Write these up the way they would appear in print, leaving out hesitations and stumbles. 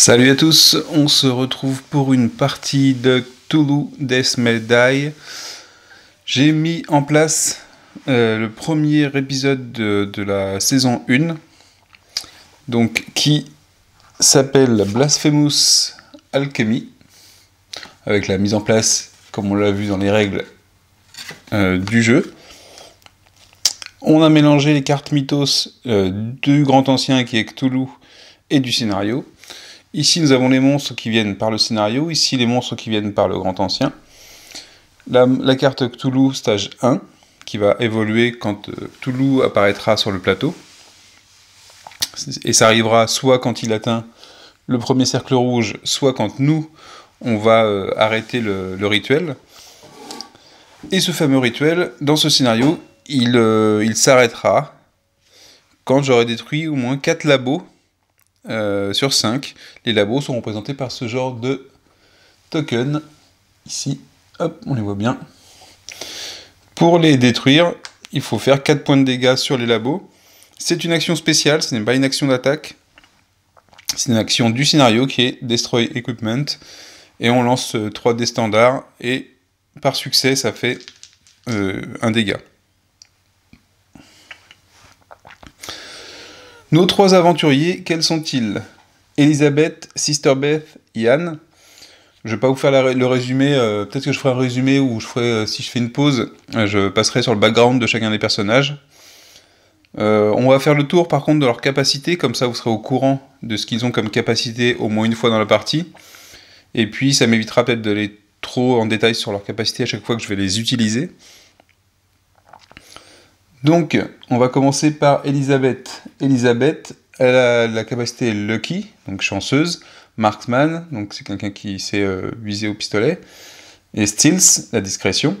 Salut à tous, on se retrouve pour une partie de Cthulhu Death May Die. J'ai mis en place le premier épisode de la saison 1, donc qui s'appelle Blasphemous Alchemy, avec la mise en place, comme on l'a vu dans les règles du jeu. On a mélangé les cartes mythos du Grand Ancien qui est Cthulhu et du scénario. Ici, nous avons les monstres qui viennent par le scénario, ici les monstres qui viennent par le Grand Ancien. La carte Cthulhu stage 1, qui va évoluer quand Cthulhu apparaîtra sur le plateau. Et ça arrivera soit quand il atteint le premier cercle rouge, soit quand nous, on va arrêter le rituel. Et ce fameux rituel, dans ce scénario, il s'arrêtera quand j'aurai détruit au moins 4 labos sur 5. Les labos sont représentés par ce genre de token. Ici, hop, on les voit bien. Pour les détruire, il faut faire 4 points de dégâts sur les labos. C'est une action spéciale, ce n'est pas une action d'attaque. C'est une action du scénario qui est Destroy Equipment. Et on lance 3 dés standards, et par succès, ça fait un dégât. Nos 3 aventuriers, quels sont-ils? Elisabeth, Sister Beth, Ian. Je ne vais pas vous faire le résumé, peut-être que je ferai un résumé ou je ferai, si je fais une pause, je passerai sur le background de chacun des personnages. On va faire le tour par contre de leurs capacités, comme ça vous serez au courant de ce qu'ils ont comme capacité au moins une fois dans la partie. Et puis ça m'évitera peut-être d'aller trop en détail sur leurs capacités à chaque fois que je vais les utiliser. Donc, on va commencer par Elisabeth. Elisabeth, elle a la capacité Lucky, donc chanceuse, Marksman, donc c'est quelqu'un qui sait viser au pistolet, et Stealth, la discrétion.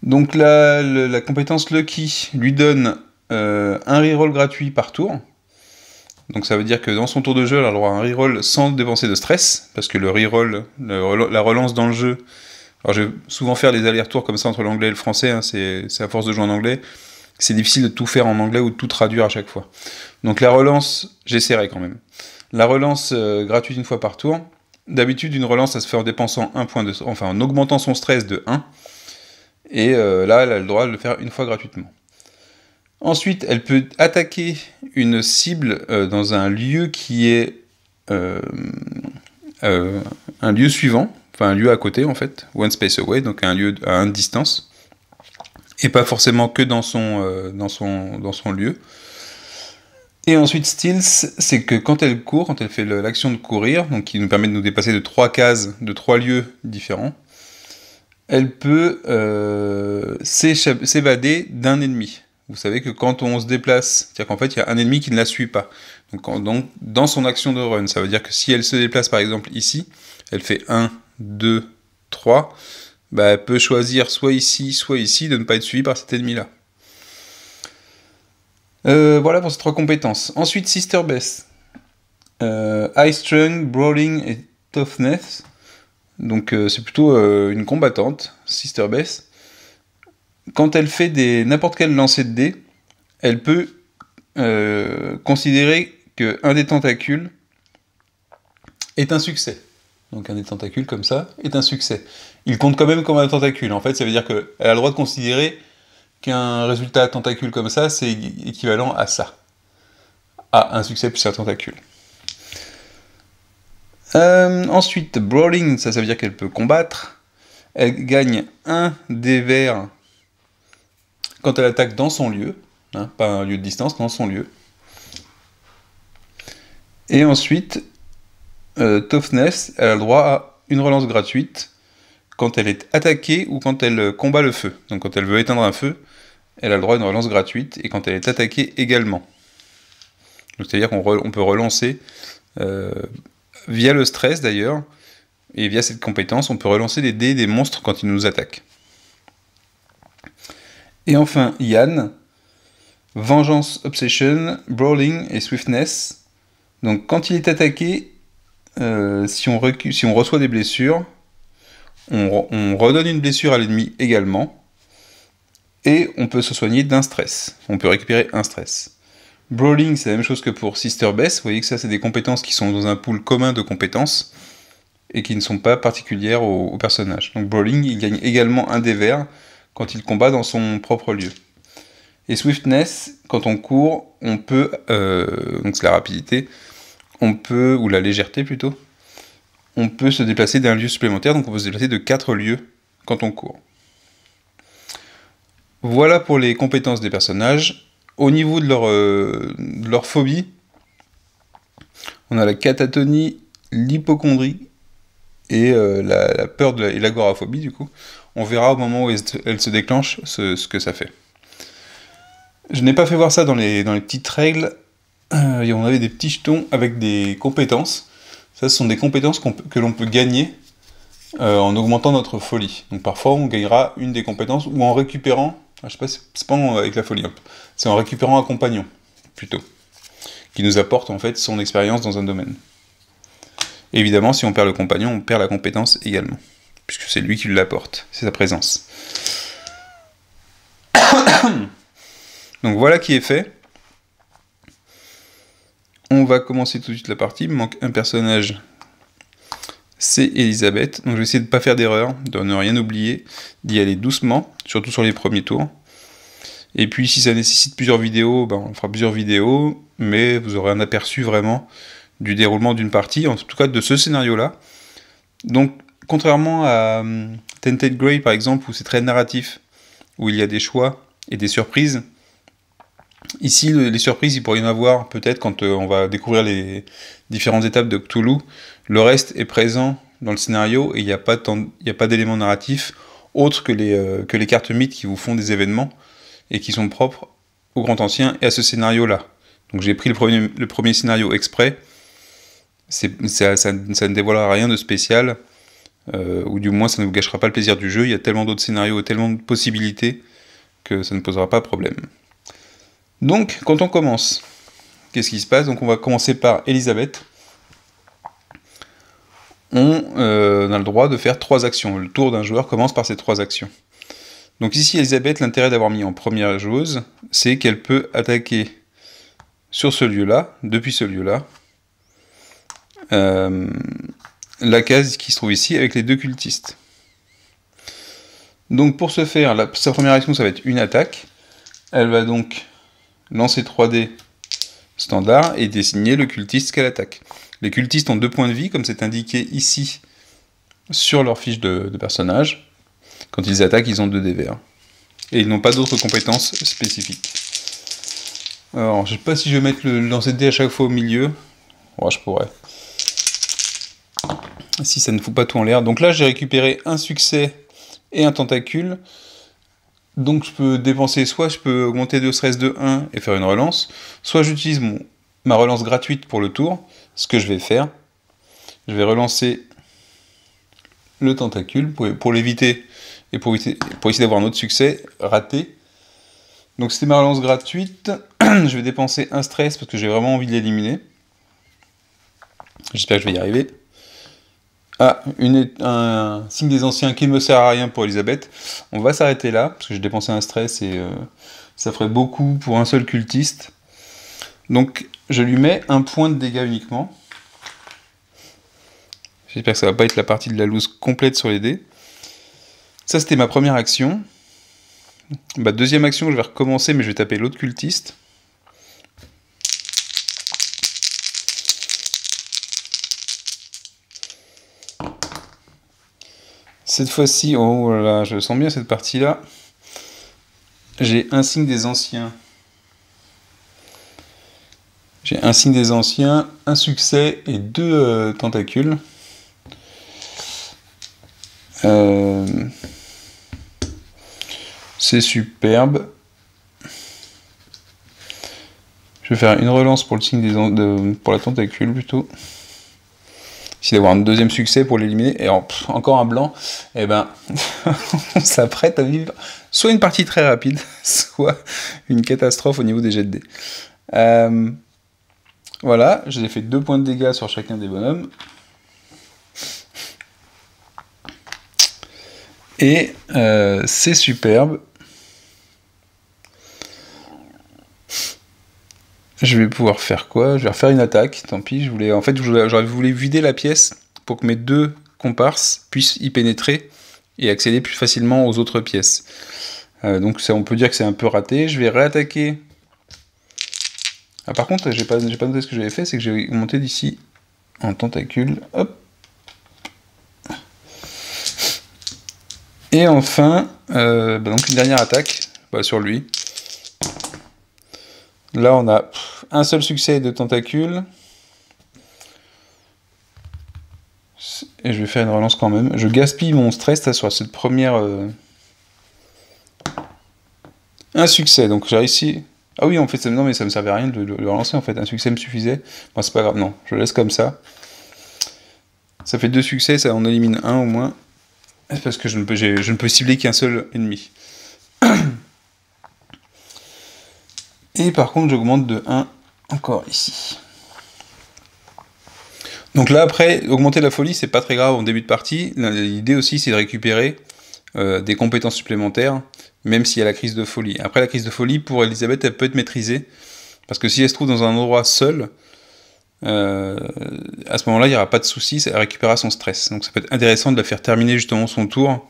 Donc la compétence Lucky lui donne un reroll gratuit par tour. Donc ça veut dire que dans son tour de jeu, elle a le droit à un reroll sans dépenser de stress, parce que le reroll, la relance dans le jeu. Alors je vais souvent faire des allers-retours comme ça entre l'anglais et le français, hein, c'est à force de jouer en anglais, c'est difficile de tout faire en anglais ou de tout traduire à chaque fois. Donc la relance, j'essaierai quand même. La relance gratuite une fois par tour, d'habitude une relance ça se fait en dépensant un point enfin en augmentant son stress de 1, et là elle a le droit de le faire une fois gratuitement. Ensuite elle peut attaquer une cible dans un lieu qui est un lieu suivant, enfin un lieu à côté en fait, one space away, donc un lieu à 1 de distance, et pas forcément que dans son lieu. Et ensuite Stealth, c'est que quand elle court, quand elle fait l'action de courir, donc qui nous permet de nous dépasser de 3 cases, de 3 lieux différents, elle peut s'évader d'un ennemi. Vous savez que quand on se déplace, c'est-à-dire qu'en fait il y a un ennemi qui ne la suit pas. Donc dans son action de run, ça veut dire que si elle se déplace par exemple ici, elle fait 1, 2, 3, bah, elle peut choisir soit ici de ne pas être suivie par cet ennemi-là. Voilà pour ces 3 compétences. Ensuite, Sister Beth. High Strength, Brawling et Toughness. Donc c'est plutôt une combattante, Sister Beth. Quand elle fait n'importe quel lancer de dés, elle peut considérer qu'un des tentacules est un succès. Donc un des tentacules comme ça est un succès. Il compte quand même comme un tentacule. En fait, ça veut dire qu'elle a le droit de considérer qu'un résultat tentacule comme ça, c'est équivalent à ça. À un succès plus un tentacule. Ensuite, Brawling, ça veut dire qu'elle peut combattre. Elle gagne 1 dé vert quand elle attaque dans son lieu. Hein, pas un lieu de distance, dans son lieu. Et ensuite, Toughness, elle a le droit à une relance gratuite quand elle est attaquée ou quand elle combat le feu. Donc quand elle veut éteindre un feu, elle a le droit à une relance gratuite, et quand elle est attaquée également. C'est-à-dire qu'on peut relancer, via le stress d'ailleurs, et via cette compétence, on peut relancer les dés des monstres quand ils nous attaquent. Et enfin, Ian, Vengeance, Obsession, Brawling et Swiftness. Donc quand il est attaqué, si on reçoit des blessures, on redonne une blessure à l'ennemi également, et on peut se soigner d'un stress. On peut récupérer un stress. Brawling, c'est la même chose que pour Sister Bess. Vous voyez que ça, c'est des compétences qui sont dans un pool commun de compétences et qui ne sont pas particulières au personnage. Donc Brawling, il gagne également un dé vert quand il combat dans son propre lieu. Et Swiftness, quand on court, on peut, donc c'est la rapidité, on peut, ou la légèreté plutôt, on peut se déplacer d'un lieu supplémentaire, donc on peut se déplacer de 4 lieux quand on court. Voilà pour les compétences des personnages. Au niveau de leur phobie, on a la catatonie, l'hypocondrie et la peur et l'agoraphobie du coup. On verra au moment où elle se déclenche ce que ça fait. Je n'ai pas fait voir ça dans les petites règles. On avait des petits jetons avec des compétences. Ça, ce sont des compétences que l'on peut gagner en augmentant notre folie. Donc parfois, on gagnera une des compétences ou en récupérant. Je sais pas, c'est pas avec la folie. C'est en récupérant un compagnon, plutôt, qui nous apporte en fait son expérience dans un domaine. Et évidemment, si on perd le compagnon, on perd la compétence également, puisque c'est lui qui l'apporte, c'est sa présence. Donc voilà qui est fait. On va commencer tout de suite la partie. Il me manque un personnage, c'est Elisabeth. Donc je vais essayer de ne pas faire d'erreur, de ne rien oublier, d'y aller doucement, surtout sur les premiers tours. Et puis si ça nécessite plusieurs vidéos, on fera plusieurs vidéos, mais vous aurez un aperçu vraiment du déroulement d'une partie, en tout cas de ce scénario-là. Donc contrairement à Tainted Grail par exemple, où c'est très narratif, où il y a des choix et des surprises, ici les surprises il pourrait y en avoir peut-être quand on va découvrir les différentes étapes de Cthulhu. Le reste est présent dans le scénario et il n'y a pas d'éléments narratifs autres que les cartes mythes qui vous font des événements et qui sont propres au Grand Ancien et à ce scénario-là. Donc j'ai pris le premier scénario exprès. Ça ne dévoilera rien de spécial, ou du moins ça ne vous gâchera pas le plaisir du jeu. Il y a tellement d'autres scénarios, tellement de possibilités, que ça ne posera pas problème. Donc, quand on commence, qu'est-ce qui se passe? Donc on va commencer par Elisabeth. On a le droit de faire 3 actions. Le tour d'un joueur commence par ces 3 actions. Donc ici, Elisabeth, l'intérêt d'avoir mis en première joueuse, c'est qu'elle peut attaquer sur ce lieu-là, depuis ce lieu-là, la case qui se trouve ici avec les 2 cultistes. Donc pour ce faire, sa première action, ça va être une attaque. Elle va donc lancer 3 dés standard et désigner le cultiste qu'elle attaque. Les cultistes ont 2 points de vie, comme c'est indiqué ici sur leur fiche de personnage. Quand ils attaquent, ils ont 2 dés verts. Et ils n'ont pas d'autres compétences spécifiques. Alors, je sais pas si je vais mettre le lancer de dés à chaque fois au milieu. Ouais, je pourrais. Si ça ne fout pas tout en l'air. Donc là, j'ai récupéré un succès et un tentacule. Donc je peux dépenser, soit je peux augmenter de stress de 1 et faire une relance, soit j'utilise ma relance gratuite pour le tour, ce que je vais faire. Je vais relancer le tentacule pour l'éviter et pour essayer d'avoir un autre succès raté. Donc c'était ma relance gratuite. Je vais dépenser un stress parce que j'ai vraiment envie de l'éliminer. J'espère que je vais y arriver. Ah, un signe des anciens qui ne me sert à rien pour Elisabeth. On va s'arrêter là, parce que j'ai dépensé un stress et ça ferait beaucoup pour un seul cultiste. Donc je lui mets un point de dégâts uniquement. J'espère que ça va pas être la partie de la loose complète sur les dés. Ça c'était ma première action. Deuxième action, je vais recommencer, mais je vais taper l'autre cultiste. Cette fois-ci, oh là là, je sens bien cette partie-là. J'ai un signe des anciens. J'ai un signe des anciens, un succès et 2 tentacules. C'est superbe. Je vais faire une relance pour le signe pour la tentacule plutôt. Essayer d'avoir un deuxième succès pour l'éliminer. Et encore un blanc. Et on s'apprête à vivre soit une partie très rapide, soit une catastrophe au niveau des jets de dés. Voilà, j'ai fait 2 points de dégâts sur chacun des bonhommes. Et c'est superbe. je vais pouvoir faire quoi? Je vais refaire une attaque, tant pis. En fait, j'aurais voulu vider la pièce pour que mes deux comparses puissent y pénétrer et accéder plus facilement aux autres pièces. Donc ça, on peut dire que c'est un peu raté. Je vais réattaquer. Ah, par contre, j'ai pas noté ce que j'avais fait, c'est que j'ai monté d'ici un tentacule. Hop. Et enfin, donc une dernière attaque sur lui. Là, on a un seul succès de tentacule. Et je vais faire une relance quand même. Je gaspille mon stress là, sur cette première... Un succès, donc j'ai réussi... Ah oui, en fait, non, mais ça me servait à rien de le relancer, en fait. Un succès me suffisait. Bon, c'est pas grave, non. Je laisse comme ça. Ça fait 2 succès, ça en élimine un au moins. Parce que je ne peux cibler qu'un seul ennemi. Et par contre, j'augmente de 1 encore ici. Donc là, après, augmenter la folie, c'est pas très grave en début de partie. L'idée aussi, c'est de récupérer des compétences supplémentaires, même s'il y a la crise de folie. Après, la crise de folie, pour Elisabeth, elle peut être maîtrisée. Parce que si elle se trouve dans un endroit seul, à ce moment-là, il n'y aura pas de souci, elle récupérera son stress. Donc ça peut être intéressant de la faire terminer justement son tour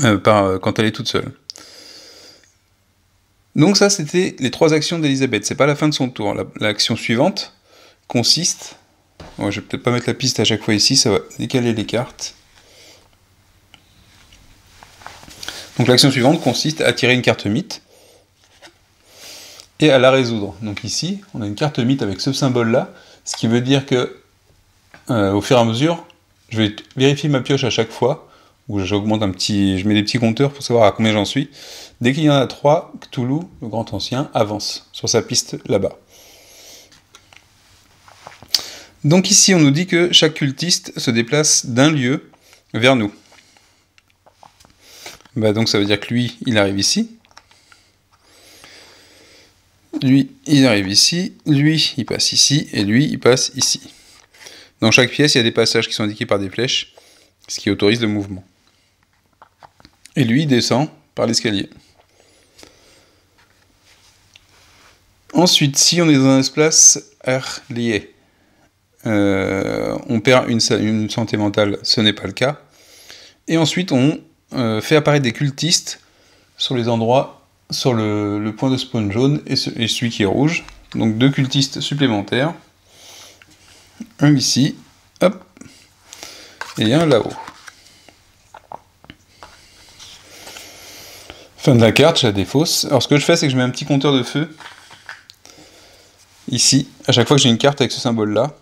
quand elle est toute seule. Donc ça, c'était les 3 actions d'Elisabeth. C'est pas la fin de son tour. L'action suivante consiste... Bon, je vais peut-être pas mettre la piste à chaque fois ici, ça va décaler les cartes. Donc l'action suivante consiste à tirer une carte mythe et à la résoudre. Donc ici, on a une carte mythe avec ce symbole-là, ce qui veut dire que, au fur et à mesure, je vais vérifier ma pioche à chaque fois, où je mets des petits compteurs pour savoir à combien j'en suis. Dès qu'il y en a 3, Cthulhu, le grand ancien, avance sur sa piste là-bas. Donc ici, on nous dit que chaque cultiste se déplace d'un lieu vers nous. Donc ça veut dire que lui, il arrive ici. Lui, il arrive ici. Lui, il passe ici. Et lui, il passe ici. Dans chaque pièce, il y a des passages qui sont indiqués par des flèches, ce qui autorise le mouvement. Et lui, il descend par l'escalier. Ensuite, si on est dans un espace lié, on perd une santé mentale, ce n'est pas le cas. Et ensuite, on fait apparaître des cultistes sur les endroits, sur le point de spawn jaune et celui qui est rouge. Donc 2 cultistes supplémentaires. Un ici, hop, et un là-haut. Fin de la carte, je la défausse. Alors ce que je fais, c'est que je mets un petit compteur de feu ici, à chaque fois que j'ai une carte avec ce symbole-là.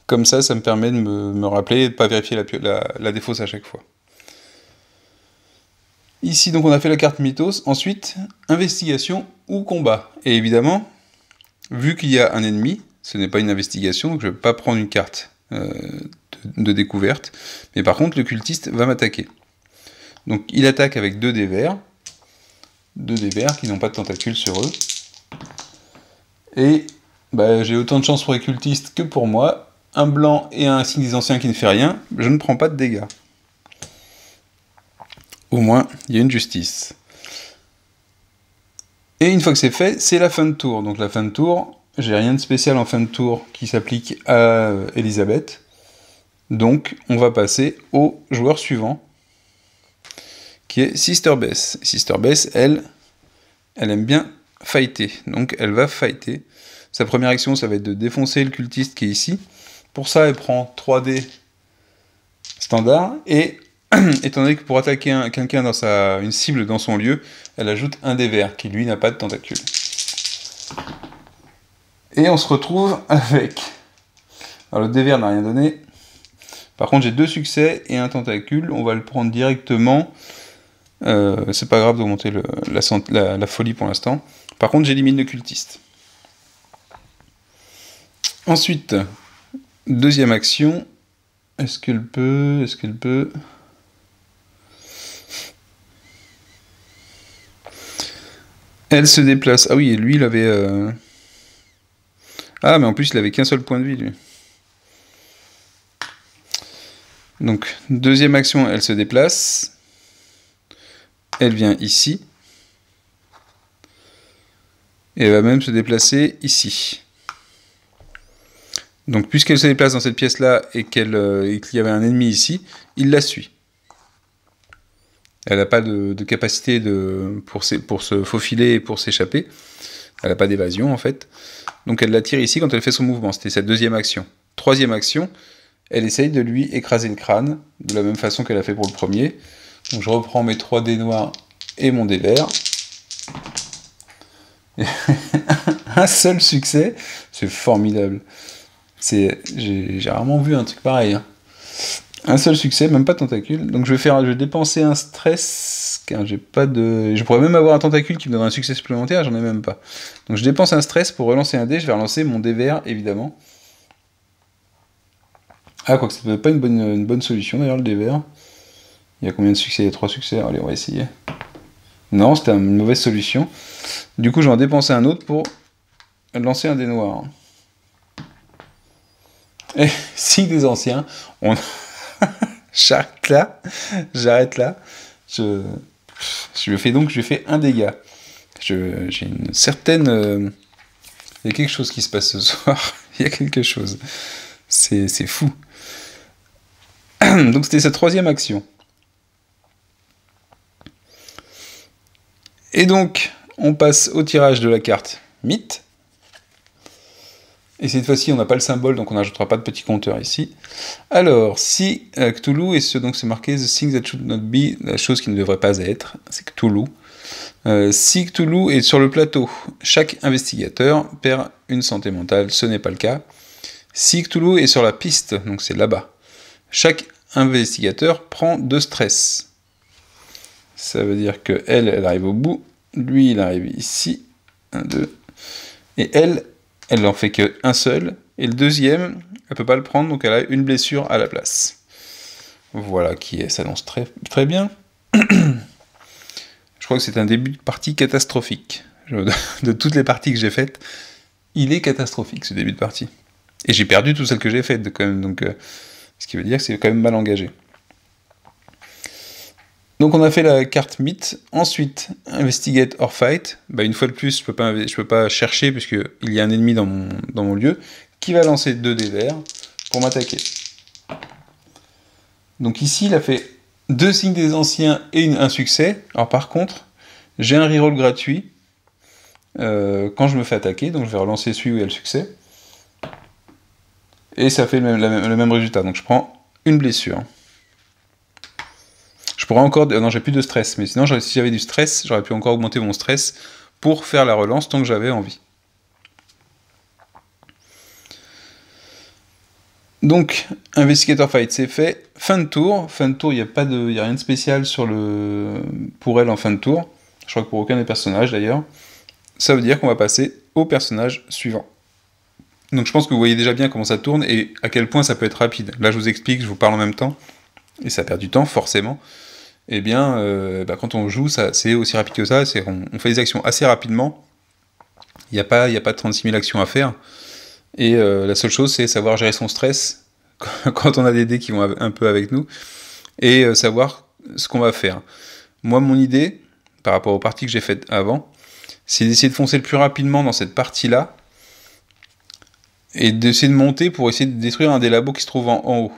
Comme ça, ça me permet de me rappeler et de ne pas vérifier la défausse à chaque fois. Ici, donc, on a fait la carte Mythos. Ensuite, investigation ou combat. Et évidemment, vu qu'il y a un ennemi, ce n'est pas une investigation, donc je ne vais pas prendre une carte de découverte. Mais par contre, le cultiste va m'attaquer. Donc, il attaque avec 2 dés verts. 2 dés verts qui n'ont pas de tentacules sur eux. Et j'ai autant de chance pour les cultistes que pour moi. Un blanc et un signe des anciens qui ne fait rien, je ne prends pas de dégâts. Au moins, il y a une justice. Et une fois que c'est fait, c'est la fin de tour. Donc la fin de tour, j'ai rien de spécial en fin de tour qui s'applique à Elisabeth. Donc on va passer au joueur suivant, qui est Sister Bess. Sister Bess, elle aime bien fighter. Donc elle va fighter. Sa première action, ça va être de défoncer le cultiste qui est ici. Pour ça, elle prend 3 dés standard, et étant donné que pour attaquer quelqu'un une cible dans son lieu, elle ajoute un dé vert, qui lui n'a pas de tentacule. Et on se retrouve avec... Alors le dé vert n'a rien donné. Par contre, j'ai 2 succès et un tentacule. On va le prendre directement. C'est pas grave d'augmenter la folie pour l'instant. Par contre, j'élimine le cultiste. Ensuite... Deuxième action, est-ce qu'elle peut... Elle se déplace. Ah oui, et lui, il avait... Ah, mais en plus, il avait qu'un seul point de vie, lui. Donc, deuxième action, elle se déplace. Elle vient ici. Et elle va même se déplacer ici. Donc puisqu'elle se déplace dans cette pièce-là et qu'il y avait un ennemi ici, il la suit. Elle n'a pas de capacité pour se faufiler et pour s'échapper. Elle n'a pas d'évasion en fait. Donc elle l'attire ici quand elle fait son mouvement. C'était sa deuxième action. Troisième action, elle essaye de lui écraser le crâne, de la même façon qu'elle a fait pour le premier. Donc je reprends mes 3 dés noirs et mon dé vert. Un seul succès, c'est formidable. J'ai rarement vu un truc pareil. Hein. Un seul succès, même pas de tentacule. Donc je vais dépenser un stress, car j'ai pas de... Je pourrais même avoir un tentacule qui me donne un succès supplémentaire, j'en ai même pas. Donc je dépense un stress pour relancer un dé, je vais relancer mon dé vert, évidemment. Ah, quoique ça peut être pas une bonne solution d'ailleurs, le dé vert. Il y a combien de succès? Il y a 3 succès, allez, on va essayer. Non, c'était une mauvaise solution. Du coup, je vais en dépenser un autre pour lancer un dé noir. Et signe des anciens, j'arrête là. Je fais un dégât. J'ai une certaine... Il y a quelque chose qui se passe ce soir. Il y a quelque chose. C'est fou. Donc c'était sa troisième action. Et donc, on passe au tirage de la carte Mythe. Et cette fois-ci, on n'a pas le symbole, donc on n'ajoutera pas de petit compteur ici. Alors, si Cthulhu, donc c'est marqué « The thing that should not be », la chose qui ne devrait pas être, c'est Cthulhu. Si Cthulhu est sur le plateau, chaque investigateur perd une santé mentale, ce n'est pas le cas. Si Cthulhu est sur la piste, donc c'est là-bas, chaque investigateur prend 2 stress. Ça veut dire que elle arrive au bout, lui il arrive ici, 1, 2, et elle en fait qu'un seul, et le deuxième, elle peut pas le prendre, donc elle a une blessure à la place. Voilà, qui s'annonce très, très bien. Je crois que c'est un début de partie catastrophique. De toutes les parties que j'ai faites, il est catastrophique ce début de partie. Et j'ai perdu toutes celles que j'ai faites quand même, donc ce qui veut dire que c'est quand même mal engagé. Donc on a fait la carte Mythe. Ensuite, Investigate or Fight. Une fois de plus, je peux pas chercher puisqu'il y a un ennemi dans mon lieu qui va lancer 2 dés verts pour m'attaquer. Donc ici, il a fait 2 signes des anciens et un succès. Alors par contre, j'ai un reroll gratuit quand je me fais attaquer. Donc je vais relancer celui où il y a le succès. Et ça fait le même résultat. Donc je prends une blessure. Je pourrais encore... Non, j'ai plus de stress. Mais sinon, si j'avais du stress, j'aurais pu encore augmenter mon stress pour faire la relance tant que j'avais envie. Donc, Investigator Fight, c'est fait. Fin de tour. Fin de tour, il n'y a rien de spécial pour elle en fin de tour. Je crois que pour aucun des personnages, d'ailleurs. Ça veut dire qu'on va passer au personnage suivant. Donc je pense que vous voyez déjà bien comment ça tourne et à quel point ça peut être rapide. Là, je vous explique, je vous parle en même temps. Et ça perd du temps, forcément. Eh bien, quand on joue, c'est aussi rapide que ça. On fait des actions assez rapidement. Il n'y a pas 36 000 actions à faire. Et la seule chose, c'est savoir gérer son stress quand on a des dés qui vont un peu avec nous. Et savoir ce qu'on va faire. Moi, mon idée, par rapport aux parties que j'ai faites avant, c'est d'essayer de foncer le plus rapidement dans cette partie-là. Et d'essayer de monter pour essayer de détruire un des labos qui se trouve en haut.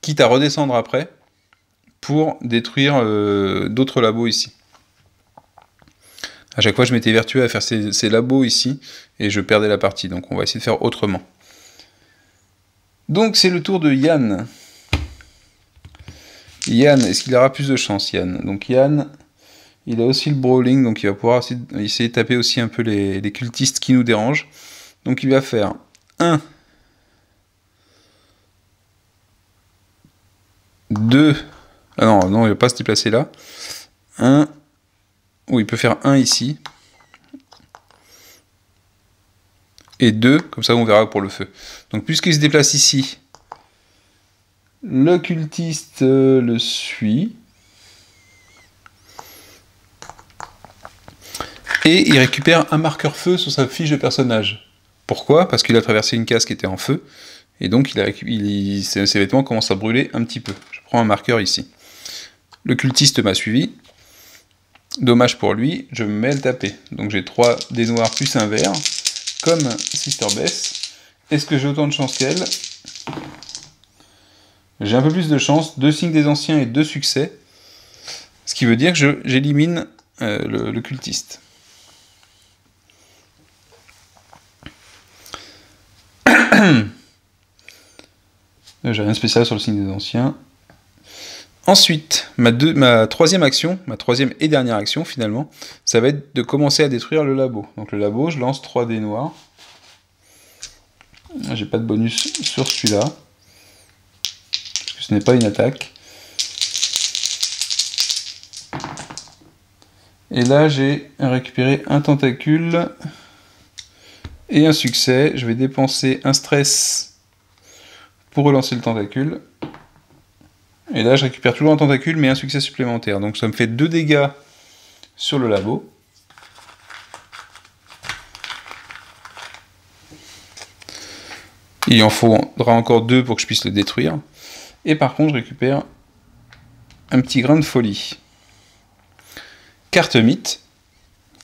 Quitte à redescendre après pour détruire d'autres labos ici. À chaque fois, je m'étais vertueux à faire ces labos ici, et je perdais la partie, donc on va essayer de faire autrement. Donc c'est le tour de Yann. Yann, est-ce qu'il aura plus de chance, Yann? Donc Yann, il a aussi le brawling, donc il va pouvoir essayer de taper aussi un peu les cultistes qui nous dérangent. Donc il va faire 1, 2... Ah non, il va pas se déplacer là. 1. Ou il peut faire 1 ici. Et 2, comme ça on verra pour le feu. Donc puisqu'il se déplace ici, le cultiste le suit. Et il récupère un marqueur feu sur sa fiche de personnage. Pourquoi? Parce qu'il a traversé une case qui était en feu. Et donc ses vêtements commencent à brûler un petit peu. Je prends un marqueur ici. Le cultiste m'a suivi. Dommage pour lui, je me mets à le taper. Donc j'ai 3 dés noirs plus un vert, comme Sister Bess. Est-ce que j'ai autant de chance qu'elle? J'ai un peu plus de chance, 2 signes des anciens et 2 succès. Ce qui veut dire que j'élimine le cultiste. J'ai rien de spécial sur le signe des anciens. Ensuite, ma troisième action, ma troisième et dernière action finalement, ça va être de commencer à détruire le labo. Donc le labo, je lance 3 dés noirs. J'ai pas de bonus sur celui-là, parce que ce n'est pas une attaque. Et là, j'ai récupéré un tentacule et un succès. Je vais dépenser un stress pour relancer le tentacule. Et là, je récupère toujours un tentacule, mais un succès supplémentaire. Donc ça me fait 2 dégâts sur le labo. Il en faudra encore 2 pour que je puisse le détruire. Et par contre, je récupère un petit grain de folie. Carte mythe,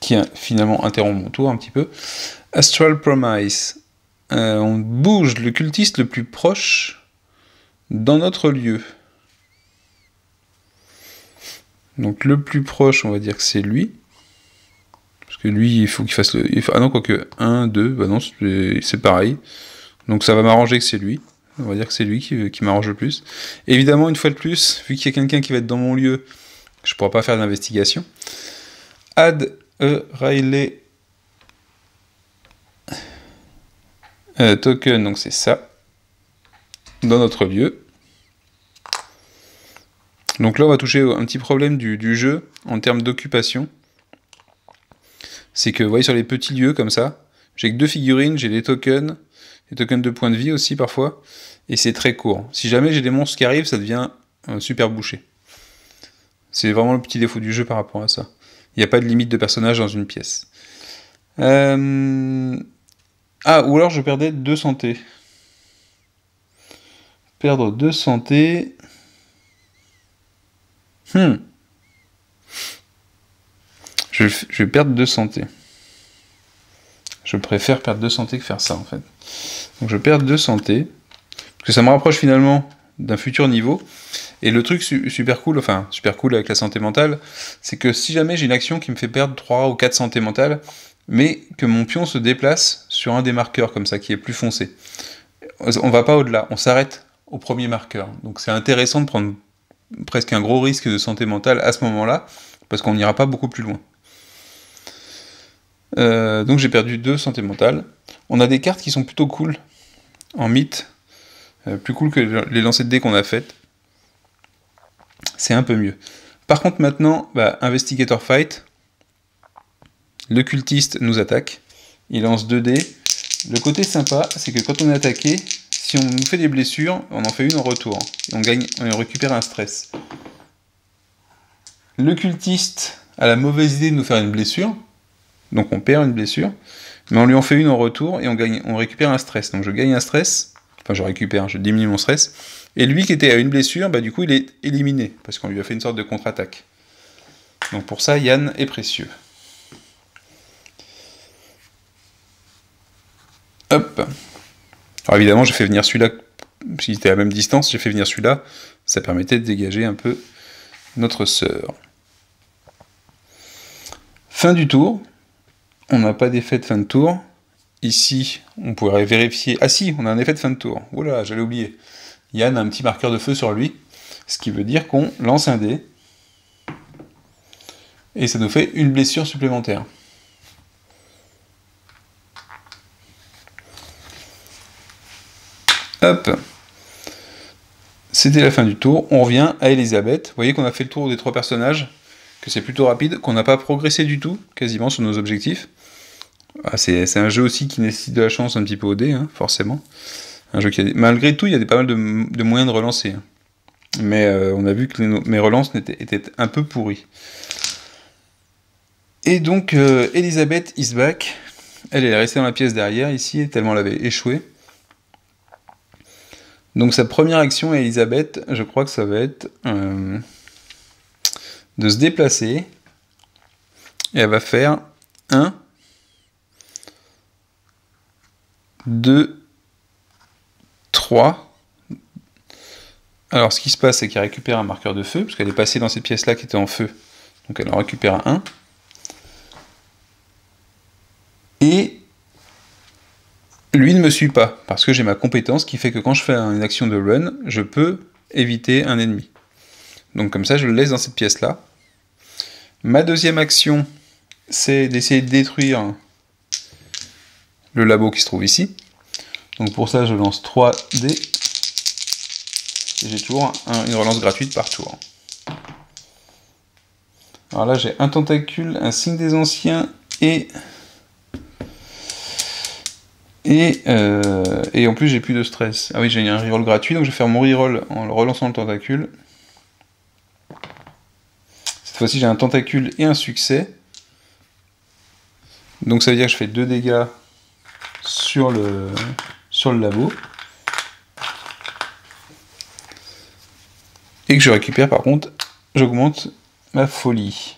qui finalement interrompt mon tour un petit peu. Astral Promise. On bouge le cultiste le plus proche dans notre lieu. Donc le plus proche, on va dire que c'est lui. Parce que lui, il faut qu'il fasse le... Ah non, quoique 1, 2, bah non, c'est pareil. Donc ça va m'arranger que c'est lui. On va dire que c'est lui qui m'arrange le plus. Évidemment, une fois de plus, vu qu'il y a quelqu'un qui va être dans mon lieu, je ne pourrai pas faire d'investigation. Add a Riley token, donc c'est ça, dans notre lieu. Donc là, on va toucher un petit problème du jeu en termes d'occupation. C'est que, vous voyez, sur les petits lieux comme ça, j'ai que 2 figurines, j'ai des tokens de points de vie aussi parfois, et c'est très court. Si jamais j'ai des monstres qui arrivent, ça devient super bouché. C'est vraiment le petit défaut du jeu par rapport à ça. Il n'y a pas de limite de personnage dans une pièce. Ah, ou alors je perdais 2 santé. Perdre 2 santé... Je vais perdre 2 santé. Je préfère perdre 2 santé que faire ça, en fait. Donc je perds 2 santé, parce que ça me rapproche finalement d'un futur niveau. Et le truc super cool avec la santé mentale, c'est que si jamais j'ai une action qui me fait perdre 3 ou 4 santé mentale, mais que mon pion se déplace sur un des marqueurs, comme ça, qui est plus foncé. On va pas au-delà, on s'arrête au premier marqueur. Donc c'est intéressant de prendre presque un gros risque de santé mentale à ce moment-là, parce qu'on n'ira pas beaucoup plus loin. Donc j'ai perdu 2 santé mentale. On a des cartes qui sont plutôt cool, en mythe, plus cool que les lancers de dés qu'on a faites. C'est un peu mieux. Par contre maintenant, Investigator Fight, le cultiste nous attaque, il lance 2 dés. Le côté sympa, c'est que quand on est attaqué, si on nous fait des blessures, on en fait une en retour. Et on récupère un stress. Le cultiste a la mauvaise idée de nous faire une blessure, donc on perd une blessure, mais on lui en fait une en retour et on récupère un stress. Donc je gagne un stress, enfin je diminue mon stress, et lui qui était à une blessure, du coup il est éliminé, parce qu'on lui a fait une sorte de contre-attaque. Donc pour ça, Yann est précieux. Hop. Alors évidemment, j'ai fait venir celui-là, s'il était à la même distance, j'ai fait venir celui-là, ça permettait de dégager un peu notre sœur. Fin du tour. On n'a pas d'effet de fin de tour. Ici, on pourrait vérifier... Ah si, on a un effet de fin de tour. Oula, j'allais oublier. Yann a un petit marqueur de feu sur lui, ce qui veut dire qu'on lance un dé, et ça nous fait une blessure supplémentaire. Hop. C'était la fin du tour. On revient à Elisabeth. Vous voyez qu'on a fait le tour des 3 personnages, que c'est plutôt rapide, qu'on n'a pas progressé du tout, quasiment, sur nos objectifs. Ah, c'est un jeu aussi qui nécessite de la chance un petit peu au dé, forcément. Un jeu malgré tout, il y a pas mal de moyens de relancer. Mais on a vu que mes relances étaient un peu pourries. Et donc, Elisabeth is back. Elle est restée dans la pièce derrière, ici, tellement elle avait échoué. Donc sa première action, Elisabeth, je crois que ça va être de se déplacer Et elle va faire 1, 2, 3. Alors ce qui se passe, c'est qu'elle récupère un marqueur de feu, parce qu'elle est passée dans cette pièce-là qui était en feu. Donc elle en récupère un. Et lui ne me suit pas, parce que j'ai ma compétence qui fait que quand je fais une action de run, je peux éviter un ennemi. Donc comme ça, je le laisse dans cette pièce-là. Ma deuxième action, c'est d'essayer de détruire le labo qui se trouve ici. Donc pour ça, je lance 3 dés. Et j'ai toujours une relance gratuite par tour. Alors là, j'ai un tentacule, un signe des anciens et en plus, j'ai plus de stress. Ah oui, j'ai un reroll gratuit, donc je vais faire mon reroll en le relançant le tentacule. Cette fois-ci, j'ai un tentacule et un succès. Donc ça veut dire que je fais 2 dégâts sur le labo. Et que je récupère, par contre, j'augmente ma folie.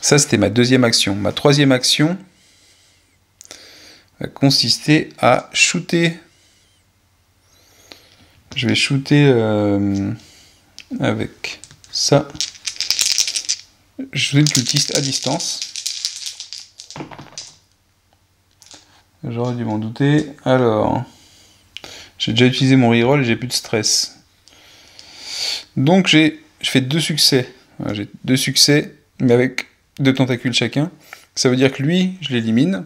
Ça, c'était ma deuxième action. Ma troisième action va consister à shooter. Je vais shooter avec ça. Je vais le cultiste à distance. J'aurais dû m'en douter. Alors, j'ai déjà utilisé mon reroll et j'ai plus de stress. Donc je fais 2 succès. Voilà, j'ai 2 succès, mais avec 2 tentacules chacun. Ça veut dire que lui, je l'élimine.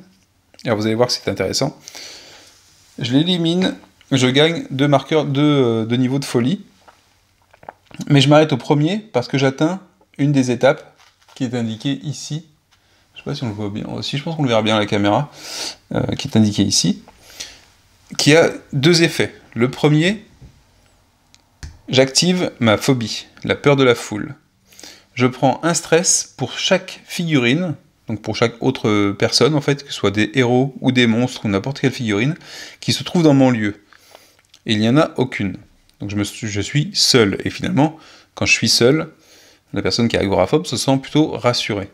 Alors vous allez voir que c'est intéressant. Je l'élimine, je gagne 2 marqueurs de niveau de folie. Mais je m'arrête au premier parce que j'atteins une des étapes qui est indiquée ici. Je sais pas si on le voit bien. Si, je pense qu'on le verra bien à la caméra, qui est indiquée ici. Qui a 2 effets. Le premier, j'active ma phobie, la peur de la foule. Je prends un stress pour chaque figurine, donc pour chaque autre personne en fait, que ce soit des héros ou des monstres ou n'importe quelle figurine, qui se trouve dans mon lieu. Et il n'y en a aucune. Donc je suis seul. Et finalement, quand je suis seul, la personne qui est agoraphobe se sent plutôt rassurée.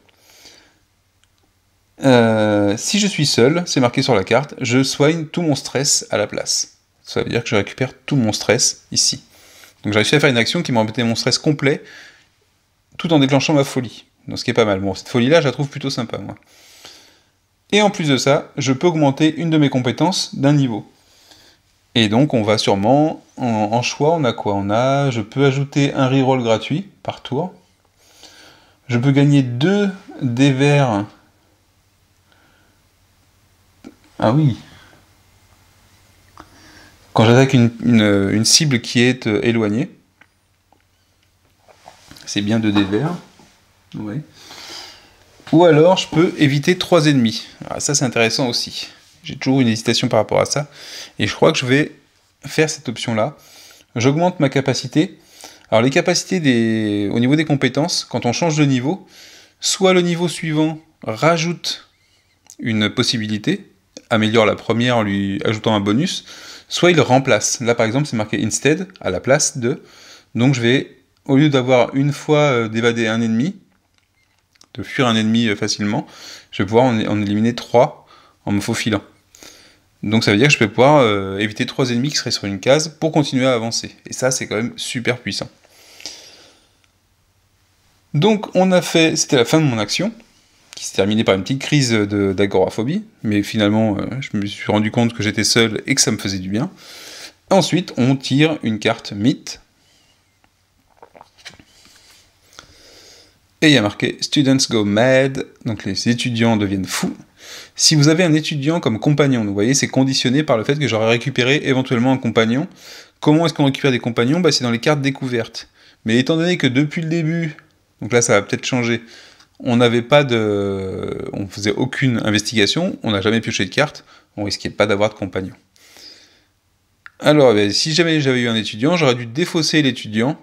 Si je suis seul, c'est marqué sur la carte, je soigne tout mon stress à la place. Ça veut dire que je récupère tout mon stress ici. Donc j'ai réussi à faire une action qui m'a remettait mon stress complet, tout en déclenchant ma folie. Donc ce qui est pas mal. Bon, cette folie-là, je la trouve plutôt sympa, moi. Et en plus de ça, je peux augmenter une de mes compétences d'un niveau. Et donc on va sûrement, en choix, on a quoi? Je peux ajouter un reroll gratuit par tour. Je peux gagner 2 dés verts. Ah oui. Quand j'attaque une cible qui est éloignée, c'est bien 2 dés verts. Ouais. Ou alors je peux éviter 3 ennemis. Alors ça c'est intéressant aussi. J'ai toujours une hésitation par rapport à ça. Et je crois que je vais faire cette option-là. J'augmente ma capacité. Alors les capacités au niveau des compétences, quand on change de niveau, soit le niveau suivant rajoute une possibilité, améliore la première en lui ajoutant un bonus, soit il remplace. Là par exemple c'est marqué instead, à la place de. Donc je vais, au lieu d'avoir une fois d'évader un ennemi, de fuir un ennemi facilement, je vais pouvoir en éliminer 3 en me faufilant. Donc ça veut dire que je vais pouvoir éviter 3 ennemis qui seraient sur une case pour continuer à avancer. Et ça c'est quand même super puissant. Donc on a fait, c'était la fin de mon action, qui s'est terminée par une petite crise d'agoraphobie, mais finalement je me suis rendu compte que j'étais seul et que ça me faisait du bien. Ensuite on tire une carte mythe, et il y a marqué « Students go mad », donc les étudiants deviennent fous. Si vous avez un étudiant comme compagnon, vous voyez, c'est conditionné par le fait que j'aurais récupéré éventuellement un compagnon. Comment est-ce qu'on récupère des compagnons? C'est dans les cartes découvertes. Mais étant donné que depuis le début, donc là ça va peut-être changer, on faisait aucune investigation, on n'a jamais pioché de carte, on risquait pas d'avoir de compagnon. Alors, si jamais j'avais eu un étudiant, j'aurais dû défausser l'étudiant,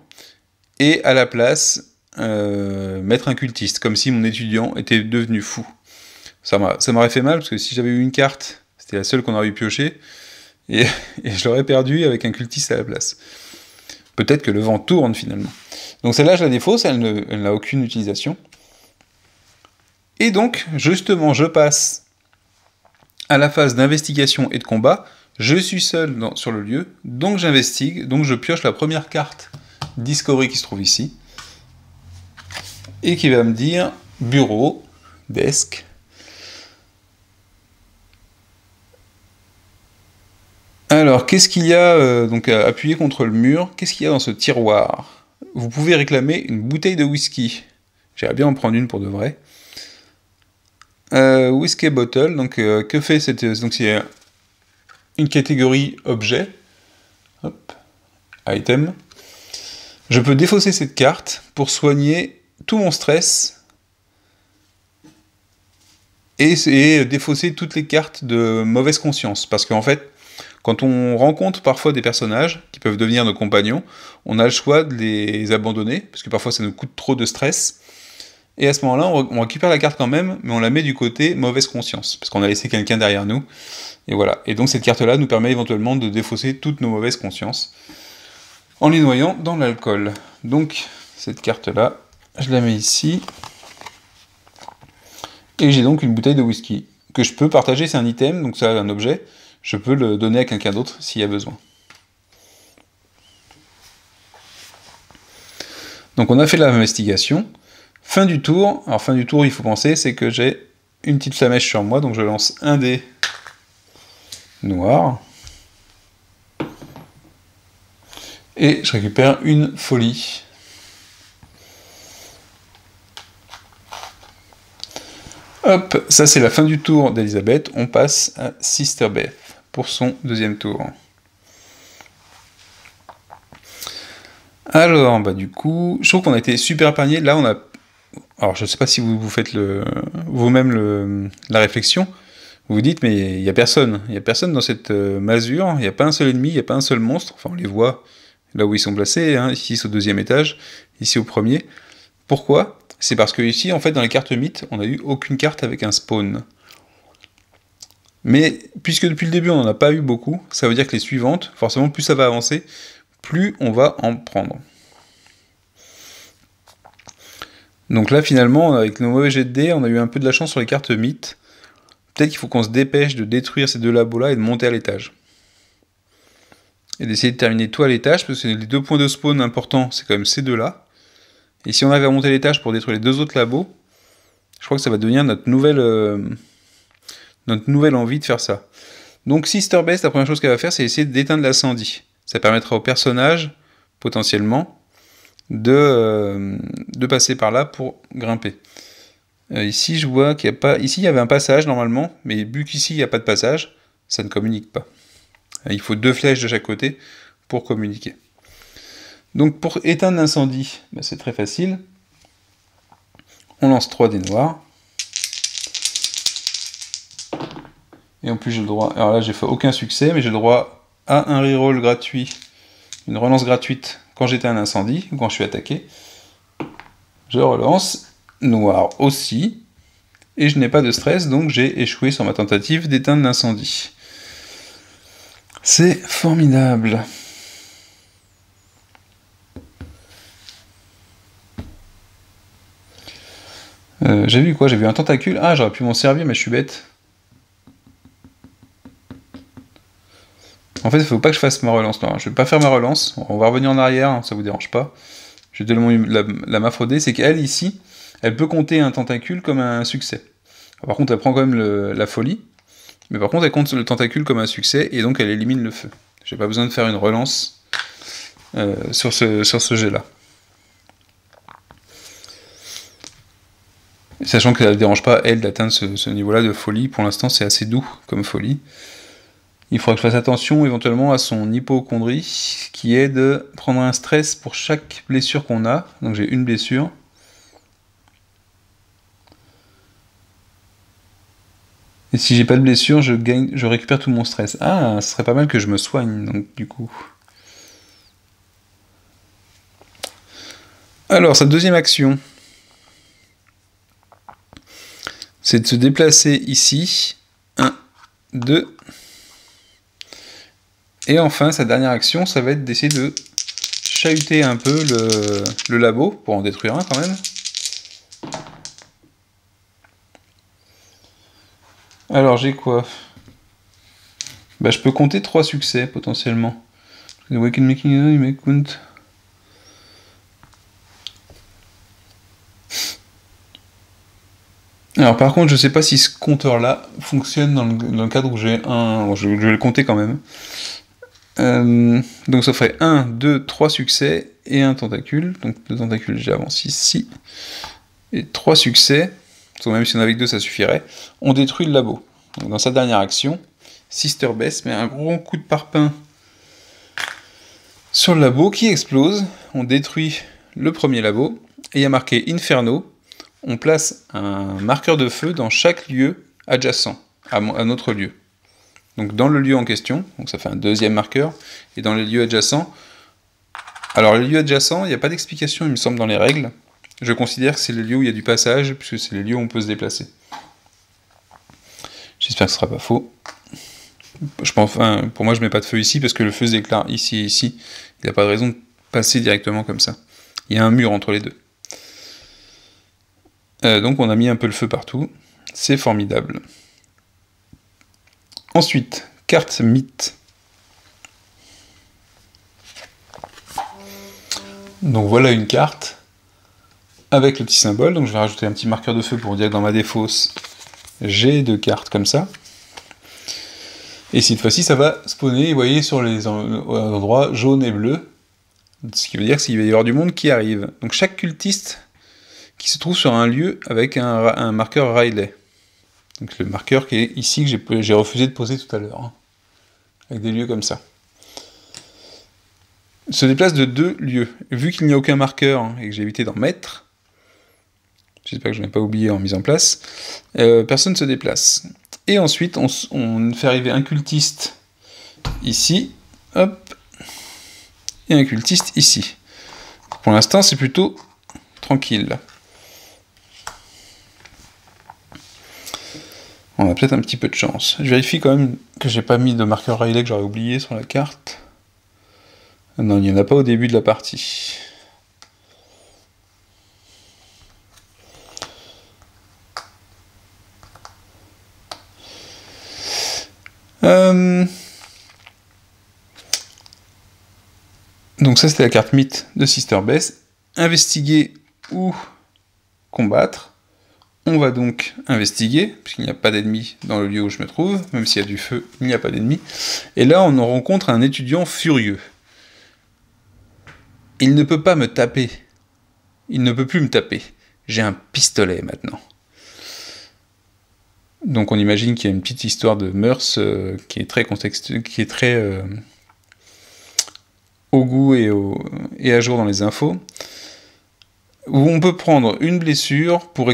et à la place, mettre un cultiste, comme si mon étudiant était devenu fou. Ça m'aurait fait mal, parce que si j'avais eu une carte, c'était la seule qu'on aurait eu piocher, et je l'aurais perdu avec un cultiste à la place. Peut-être que le vent tourne, finalement. Donc celle-là, je la défausse, elle n'a aucune utilisation. Et donc, justement, je passe à la phase d'investigation et de combat. Je suis seul sur le lieu, donc j'investigue, donc je pioche la première carte Discovery qui se trouve ici, et qui va me dire bureau, desk. Alors, qu'est-ce qu'il y a, donc appuyé contre le mur, qu'est-ce qu'il y a dans ce tiroir? Vous pouvez réclamer une bouteille de whisky. J'aimerais bien en prendre une pour de vrai. Whisky bottle, donc que fait cette... Donc c'est une catégorie objet. Hop. Item. Je peux défausser cette carte pour soigner tout mon stress et défausser toutes les cartes de mauvaise conscience. Parce qu'en fait, quand on rencontre parfois des personnages qui peuvent devenir nos compagnons, on a le choix de les abandonner, parce que parfois ça nous coûte trop de stress. Et à ce moment-là, on récupère la carte quand même, mais on la met du côté mauvaise conscience, parce qu'on a laissé quelqu'un derrière nous. Et voilà. Et donc cette carte-là nous permet éventuellement de défausser toutes nos mauvaises consciences en les noyant dans l'alcool. Donc cette carte-là, je la mets ici. Et j'ai donc une bouteille de whisky que je peux partager, c'est un item, donc c'est un objet. Je peux le donner à quelqu'un d'autre s'il y a besoin. Donc on a fait l'investigation. Fin du tour. Alors fin du tour, il faut penser, c'est que j'ai une petite flamèche sur moi, donc je lance un dé noir. Et je récupère une folie. Hop, ça c'est la fin du tour d'Elisabeth. On passe à Sister Beth pour son deuxième tour. Alors, bah du coup, je trouve qu'on a été super épargné. Là, on a... Alors, je sais pas si vous faites vous-même la réflexion. Vous vous dites, mais il n'y a personne. Il n'y a personne dans cette masure. Il n'y a pas un seul ennemi, il n'y a pas un seul monstre. Enfin, on les voit là où ils sont placés, hein, ici au deuxième étage, ici au premier. Pourquoi? C'est parce que ici, en fait, dans les cartes mythes, on n'a eu aucune carte avec un spawn. Mais, puisque depuis le début, on n'en a pas eu beaucoup, ça veut dire que les suivantes, forcément, plus ça va avancer, plus on va en prendre. Donc là, finalement, avec nos mauvais jets de dés, on a eu un peu de la chance sur les cartes mythes. Peut-être qu'il faut qu'on se dépêche de détruire ces deux labos-là et de monter à l'étage. Et d'essayer de terminer tout à l'étage, parce que les 2 points de spawn importants, c'est quand même ces deux-là. Et si on arrive à monter à l'étage pour détruire les 2 autres labos, je crois que ça va devenir notre nouvelle envie de faire ça. Donc Sister Beth, la première chose qu'elle va faire, c'est essayer d'éteindre l'incendie. Ça permettra au personnage, potentiellement, de passer par là pour grimper. Ici, je vois qu'il n'y a pas... Ici, il y avait un passage, normalement, mais vu qu'ici, il n'y a pas de passage, ça ne communique pas. Il faut 2 flèches de chaque côté pour communiquer. Donc, pour éteindre l'incendie, bah, c'est très facile. On lance 3 dés noirs. Et en plus, j'ai le droit... Alors là, j'ai fait aucun succès, mais j'ai le droit à un reroll gratuit, une relance gratuite quand j'éteins un incendie, ou quand je suis attaqué. Je relance, noir aussi, et je n'ai pas de stress, donc j'ai échoué sur ma tentative d'éteindre l'incendie. C'est formidable. J'ai vu quoi? J'ai vu un tentacule. Ah, j'aurais pu m'en servir, mais je suis bête. En fait, il ne faut pas que je fasse ma relance. Non, je ne vais pas faire ma relance. On va revenir en arrière, hein, ça vous dérange pas. Je vais donner la Maphrodée, c'est qu'elle, ici, elle peut compter un tentacule comme un succès. Alors, par contre, elle prend quand même la folie. Mais par contre, elle compte le tentacule comme un succès, et donc elle élimine le feu. J'ai pas besoin de faire une relance sur ce jet-là. Sachant que ça ne dérange pas, elle, d'atteindre ce niveau-là de folie. Pour l'instant, c'est assez doux comme folie. Il faudra que je fasse attention éventuellement à son hypocondrie, qui est de prendre un stress pour chaque blessure qu'on a. Donc j'ai une blessure. Et si j'ai pas de blessure, je récupère tout mon stress. Ah, ce serait pas mal que je me soigne, donc du coup. Alors, sa deuxième action, c'est de se déplacer ici. 1, 2. Et enfin, sa dernière action, ça va être d'essayer de chahuter un peu le labo, pour en détruire un quand même. Alors j'ai quoi? Bah je peux compter 3 succès potentiellement. The Waken Making you may count. Alors par contre je sais pas si ce compteur là fonctionne dans le cadre où j'ai un... Bon, je vais le compter quand même. Donc ça ferait 1, 2, 3 succès et un tentacule. Donc 2 tentacules j'avance ici. Et 3 succès, même si on avait que 2 ça suffirait. On détruit le labo. Donc dans sa dernière action, Sister Bess met un gros coup de parpaing sur le labo qui explose. On détruit le premier labo et il y a marqué Inferno. On place un marqueur de feu dans chaque lieu adjacent à notre lieu. Donc dans le lieu en question, donc ça fait un deuxième marqueur, et dans les lieux adjacents. Alors les lieux adjacents, il n'y a pas d'explication, il me semble, dans les règles. Je considère que c'est les lieux où il y a du passage, puisque c'est les lieux où on peut se déplacer. J'espère que ce ne sera pas faux. Enfin, pour moi, je ne mets pas de feu ici, parce que le feu se déclare ici et ici. Il n'y a pas de raison de passer directement comme ça. Il y a un mur entre les deux. Donc on a mis un peu le feu partout. C'est formidable. Ensuite, carte mythe. Donc voilà une carte avec le petit symbole. Donc je vais rajouter un petit marqueur de feu pour dire que dans ma défausse, j'ai 2 cartes comme ça. Et cette fois-ci, ça va spawner, vous voyez, sur les endroits jaunes et bleus. Ce qui veut dire qu'il va y avoir du monde qui arrive. Donc chaque cultiste qui se trouve sur un lieu avec un marqueur Riley. Donc le marqueur qui est ici, que j'ai refusé de poser tout à l'heure. Hein, avec des lieux comme ça. Se déplace de 2 lieux. Vu qu'il n'y a aucun marqueur et que j'ai évité d'en mettre, j'espère que je n'ai pas oublié en mise en place, personne ne se déplace. Et ensuite, on fait arriver un cultiste ici, hop, et un cultiste ici. Pour l'instant, c'est plutôt tranquille. On a peut-être un petit peu de chance. Je vérifie quand même que j'ai pas mis de marqueur Riley que j'aurais oublié sur la carte. Non, il n'y en a pas au début de la partie. Donc ça c'était la carte mythe de Sister Bess. Investiguer ou combattre. On va donc investiguer, puisqu'il n'y a pas d'ennemis dans le lieu où je me trouve, même s'il y a du feu, il n'y a pas d'ennemis. Et là on rencontre un étudiant furieux. Il ne peut pas me taper. Il ne peut plus me taper. J'ai un pistolet maintenant. Donc on imagine qu'il y a une petite histoire de mœurs qui est très au goût et à jour dans les infos. Où on peut prendre une blessure pour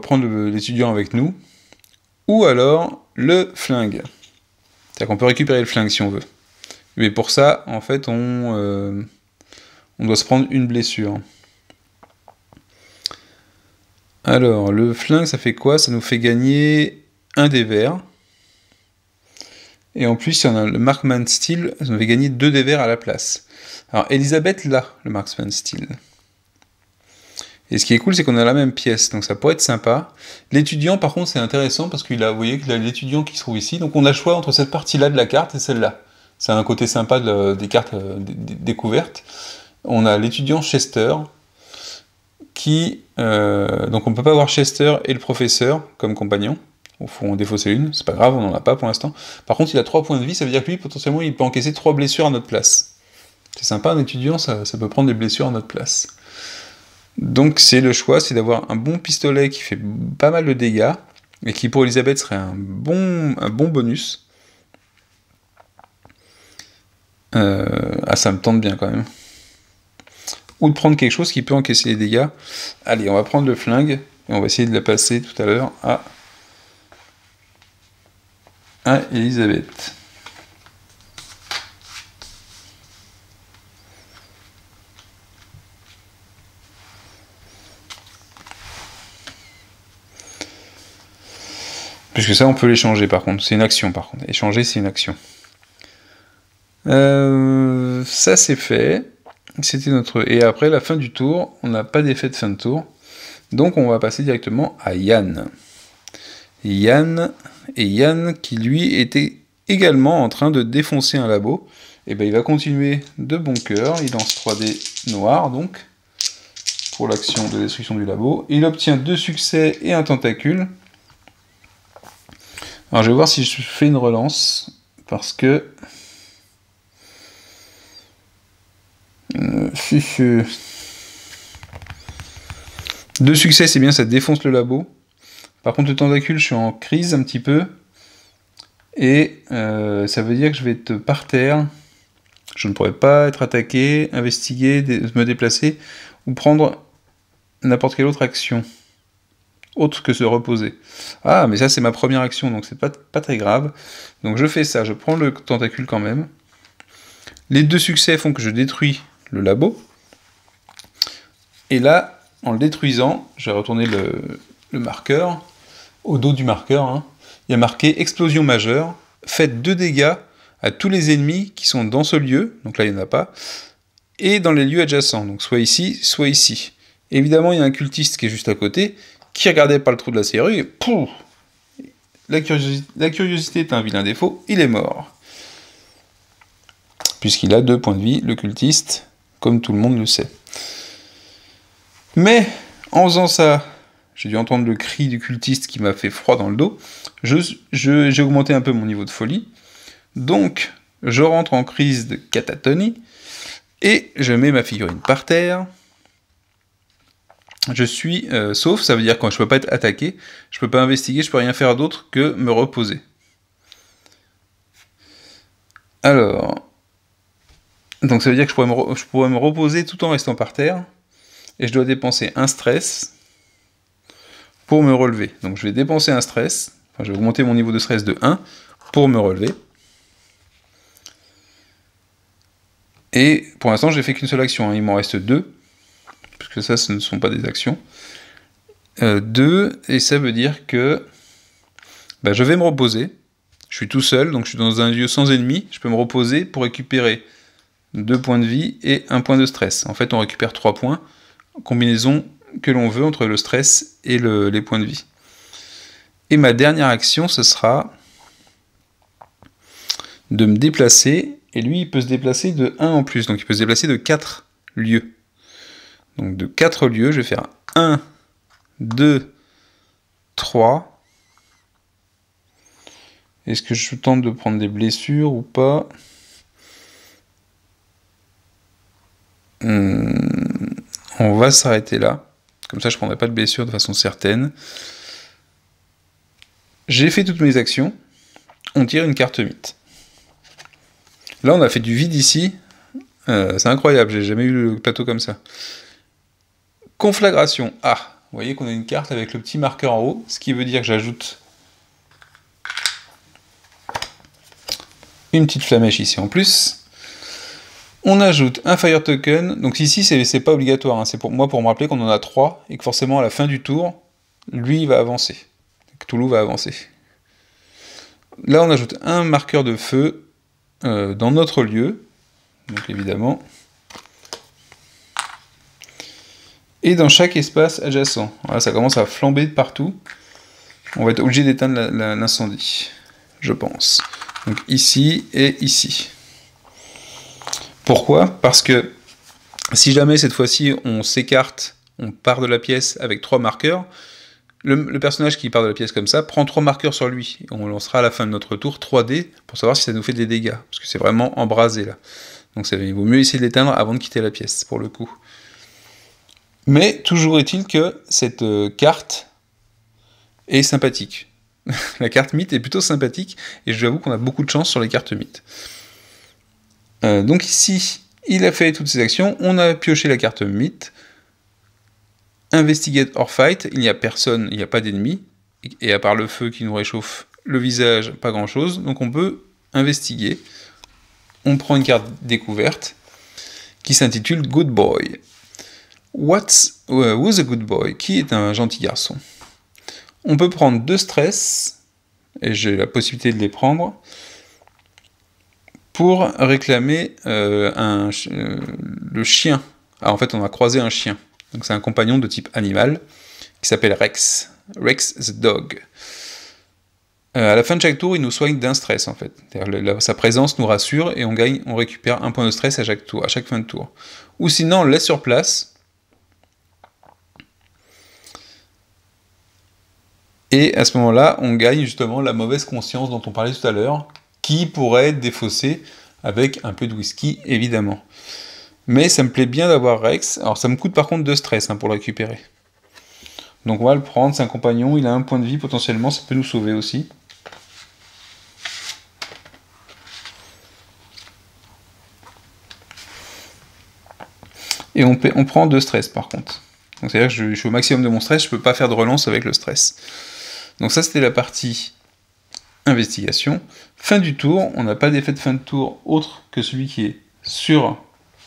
prendre l'étudiant avec nous, ou alors le flingue. C'est-à-dire qu'on peut récupérer le flingue si on veut. Mais pour ça, en fait, on doit se prendre une blessure. Alors, le flingue, ça fait quoi? Ça nous fait gagner 1 dé vert. Et en plus, si on a le Marksman Steel, ça nous fait gagner 2 dés verts à la place. Alors, Elisabeth l'a, le Marksman Steel. Et ce qui est cool, c'est qu'on a la même pièce, donc ça pourrait être sympa. L'étudiant, par contre, c'est intéressant, parce qu'il a, vous voyez, qu'il a l'étudiant qui se trouve ici. Donc on a le choix entre cette partie-là de la carte et celle-là. C'est un côté sympa des cartes découvertes. On a l'étudiant Chester, qui... donc on ne peut pas avoir Chester et le professeur comme compagnon. Au fond, on défausse une, c'est pas grave, on n'en a pas pour l'instant. Par contre, il a 3 points de vie, ça veut dire que lui, potentiellement, il peut encaisser 3 blessures à notre place. C'est sympa, un étudiant, ça peut prendre des blessures à notre place. Donc c'est le choix, c'est d'avoir un bon pistolet qui fait pas mal de dégâts, et qui pour Elisabeth serait un bon bonus. Ça me tente bien quand même. Ou de prendre quelque chose qui peut encaisser les dégâts. Allez, on va prendre le flingue, et on va essayer de la passer tout à l'heure à Elisabeth. Puisque ça, on peut l'échanger par contre. C'est une action par contre. Échanger, c'est une action. Ça, c'est fait. C'était notre... Et après, la fin du tour, on n'a pas d'effet de fin de tour. Donc, on va passer directement à Yann. Yann, et Yann qui lui était également en train de défoncer un labo. Et ben il va continuer de bon cœur, il lance 3D noir donc, pour l'action de destruction du labo. Il obtient 2 succès et un tentacule. Alors je vais voir si je fais une relance, parce que... Deux succès, c'est bien, ça défonce le labo. Par contre, le tentacule, je suis en crise un petit peu. Et ça veut dire que je vais être par terre. Je ne pourrai pas être attaqué, investiguer, me déplacer, ou prendre n'importe quelle autre action. Autre que se reposer. Ah, mais ça, c'est ma première action, donc c'est pas très grave. Donc je fais ça, je prends le tentacule quand même. Les 2 succès font que je détruis le labo. Et là, en le détruisant, je vais retourner le marqueur. Au dos du marqueur, hein, il y a marqué « Explosion majeure. Faites 2 dégâts à tous les ennemis qui sont dans ce lieu. » Donc là, il n'y en a pas. Et dans les lieux adjacents. Donc soit ici, soit ici. Évidemment, il y a un cultiste qui est juste à côté, qui regardait par le trou de la serrure, et pouf, la curiosité est un vilain défaut, il est mort. Puisqu'il a 2 points de vie, le cultiste, comme tout le monde le sait. Mais, en faisant ça, j'ai dû entendre le cri du cultiste qui m'a fait froid dans le dos, j'ai augmenté un peu mon niveau de folie, donc je rentre en crise de catatonie, et je mets ma figurine par terre. Je suis sauf, ça veut dire quand je peux pas être attaqué, je peux pas investiguer, je peux rien faire d'autre que me reposer. Alors, donc ça veut dire que je pourrais me reposer tout en restant par terre, et je dois dépenser un stress pour me relever. Donc je vais dépenser un stress, enfin je vais augmenter mon niveau de stress de 1 pour me relever. Et pour l'instant, j'ai fait qu'une seule action, hein. Il m'en reste 2, puisque ça, ce ne sont pas des actions. 2, et ça veut dire que je vais me reposer. Je suis tout seul, donc je suis dans un lieu sans ennemis. Je peux me reposer pour récupérer 2 points de vie et 1 point de stress. En fait, on récupère 3 points, combinaison que l'on veut entre le stress et les points de vie. Et ma dernière action, ce sera de me déplacer, et lui, il peut se déplacer de 1 en plus, donc il peut se déplacer de 4 lieux. Donc de 4 lieux, je vais faire 1, 2, 3. Est-ce que je tente de prendre des blessures ou pas? On va s'arrêter là. Comme ça, je ne prendrai pas de blessures de façon certaine. J'ai fait toutes mes actions. On tire une carte mythe. Là, on a fait du vide ici. C'est incroyable, j'ai jamais eu le plateau comme ça. Conflagration. Ah, vous voyez qu'on a une carte avec le petit marqueur en haut, ce qui veut dire que j'ajoute une petite flamèche ici en plus. On ajoute un fire token. Donc ici, c'est pas obligatoire, hein. C'est pour moi pour me rappeler qu'on en a 3 et que forcément à la fin du tour, lui il va avancer. Cthulhu va avancer. Là, on ajoute un marqueur de feu dans notre lieu. Donc évidemment. Et dans chaque espace adjacent. Voilà, ça commence à flamber de partout. On va être obligé d'éteindre l'incendie, je pense. Donc ici et ici. Pourquoi? Parce que si jamais cette fois-ci on s'écarte, on part de la pièce avec 3 marqueurs, le personnage qui part de la pièce comme ça prend 3 marqueurs sur lui. On lancera à la fin de notre tour 3D pour savoir si ça nous fait des dégâts. Parce que c'est vraiment embrasé là. Donc il vaut mieux essayer de l'éteindre avant de quitter la pièce, pour le coup. Mais toujours est-il que cette carte est sympathique. La carte mythe est plutôt sympathique, et je vous avoue qu'on a beaucoup de chance sur les cartes mythes. Donc ici, il a fait toutes ses actions, on a pioché la carte mythe. Investigate or fight, il n'y a personne, il n'y a pas d'ennemi, et à part le feu qui nous réchauffe le visage, pas grand-chose, donc on peut investiguer. On prend une carte découverte, qui s'intitule Good Boy. Who's a good boy? Qui est un gentil garçon? On peut prendre 2 stress, et j'ai la possibilité de les prendre, pour réclamer le chien. Alors en fait, on a croisé un chien. Donc c'est un compagnon de type animal, qui s'appelle Rex. Rex the dog. À la fin de chaque tour, il nous soigne d'un stress en fait. Sa présence nous rassure et on récupère un point de stress à chaque tour, à chaque fin de tour. Ou sinon, on le laisse sur place. Et à ce moment-là, on gagne justement la mauvaise conscience dont on parlait tout à l'heure, qui pourrait être défaussée avec un peu de whisky, évidemment. Mais ça me plaît bien d'avoir Rex. Alors ça me coûte par contre 2 stress pour le récupérer. Donc on va le prendre, c'est un compagnon, il a un point de vie potentiellement, ça peut nous sauver aussi. Et on prend 2 stress par contre. Donc c'est-à-dire que je suis au maximum de mon stress, je ne peux pas faire de relance avec le stress. Donc ça c'était la partie investigation. Fin du tour, on n'a pas d'effet de fin de tour autre que celui qui est sur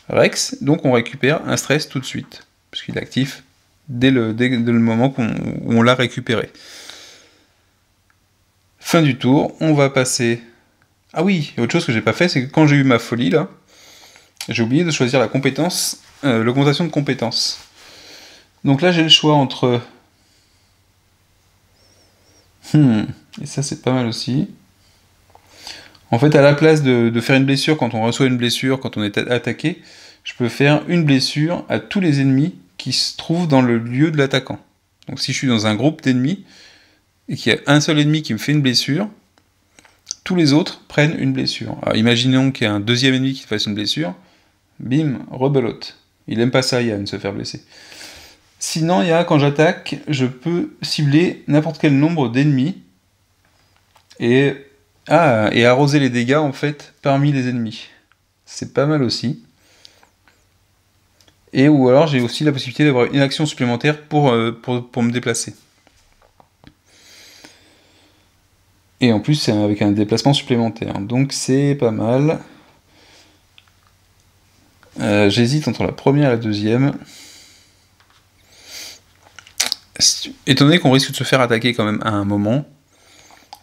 Rex, donc on récupère un stress tout de suite, puisqu'il est actif dès le moment où on l'a récupéré. Fin du tour, on va passer... Ah oui, autre chose que j'ai pas fait, c'est que quand j'ai eu ma folie là, j'ai oublié de choisir la compétence, l'augmentation de compétences. Donc là j'ai le choix entre... Et ça c'est pas mal aussi. En fait, à la place de faire une blessure quand on reçoit une blessure, quand on est attaqué, je peux faire une blessure à tous les ennemis qui se trouvent dans le lieu de l'attaquant. Donc si je suis dans un groupe d'ennemis, et qu'il y a un seul ennemi qui me fait une blessure, tous les autres prennent une blessure. Alors imaginons qu'il y a un deuxième ennemi qui fasse une blessure, bim, rebelote. Il aime pas ça, Yann, se faire blesser. Sinon, quand j'attaque, je peux cibler n'importe quel nombre d'ennemis, et arroser les dégâts, en fait, parmi les ennemis. C'est pas mal aussi. Et ou alors, j'ai aussi la possibilité d'avoir une action supplémentaire pour me déplacer. Et en plus, c'est avec un déplacement supplémentaire. Donc, c'est pas mal. J'hésite entre la première et la deuxième. Étant donné qu'on risque de se faire attaquer quand même à un moment,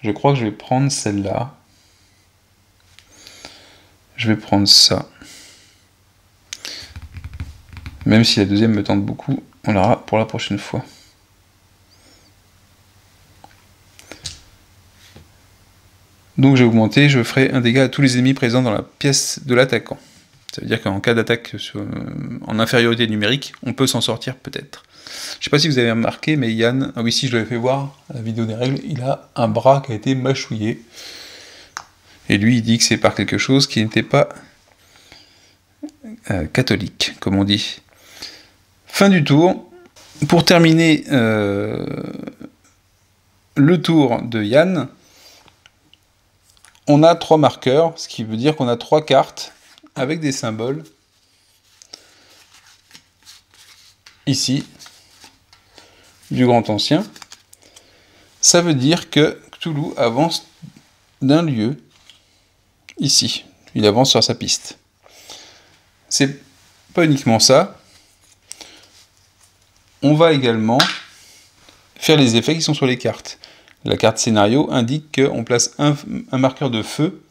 je crois que je vais prendre celle-là. Je vais prendre ça. Même si la deuxième me tente beaucoup, on l'aura pour la prochaine fois. Donc j'ai augmenté, je ferai un dégât à tous les ennemis présents dans la pièce de l'attaquant. Ça veut dire qu'en cas d'attaque en infériorité numérique, on peut s'en sortir peut-être. Je sais pas si vous avez remarqué, mais Yann, ah oui, si je l'avais fait voir à la vidéo des règles, il a un bras qui a été mâchouillé. Et lui, il dit que c'est par quelque chose qui n'était pas catholique, comme on dit. Fin du tour. Pour terminer le tour de Yann, on a 3 marqueurs, ce qui veut dire qu'on a 3 cartes avec des symboles. Ici, du Grand Ancien. Ça veut dire que Cthulhu avance d'un lieu, ici. Il avance sur sa piste. C'est pas uniquement ça. On va également faire les effets qui sont sur les cartes. La carte scénario indique qu'on place un marqueur de feu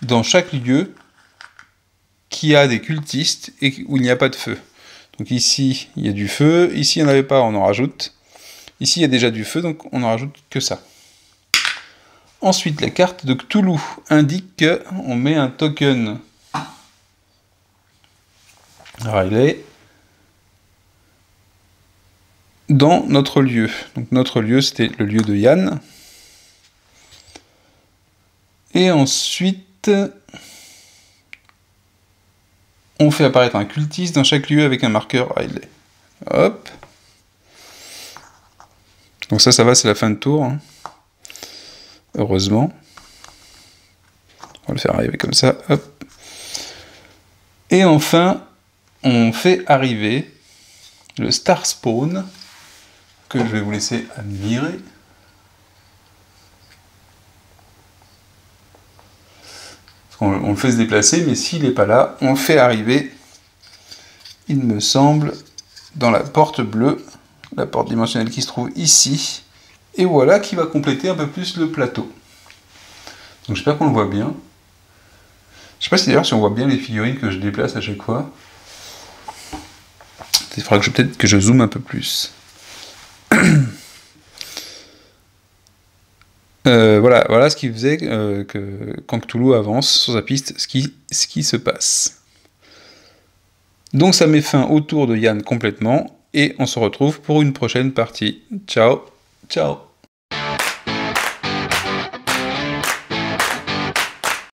dans chaque lieu qui a des cultistes et où il n'y a pas de feu. Donc ici, il y a du feu. Ici, il n'y en avait pas, on en rajoute. Ici, il y a déjà du feu, donc on n'en rajoute que ça. Ensuite, la carte de Cthulhu indique qu'on met un token Riley dans notre lieu. Donc notre lieu, c'était le lieu de Yann. Et ensuite, on fait apparaître un cultiste dans chaque lieu avec un marqueur Riley. Hop. Donc ça va, c'est la fin de tour. Hein. Heureusement. On va le faire arriver comme ça. Hop. Et enfin, on fait arriver le Star Spawn, que je vais vous laisser admirer. On le fait se déplacer, mais s'il n'est pas là, on le fait arriver, il me semble, dans la porte bleue, la porte dimensionnelle qui se trouve ici, et voilà qui va compléter un peu plus le plateau. Donc j'espère qu'on le voit bien. Je sais pas si d'ailleurs si on voit bien les figurines que je déplace à chaque fois. Il faudra que peut-être que je zoome un peu plus. Voilà ce qui faisait que quand Cthulhu avance sur sa piste, ce qui se passe. Donc ça met fin au tour de Yann complètement, et on se retrouve pour une prochaine partie. Ciao, ciao.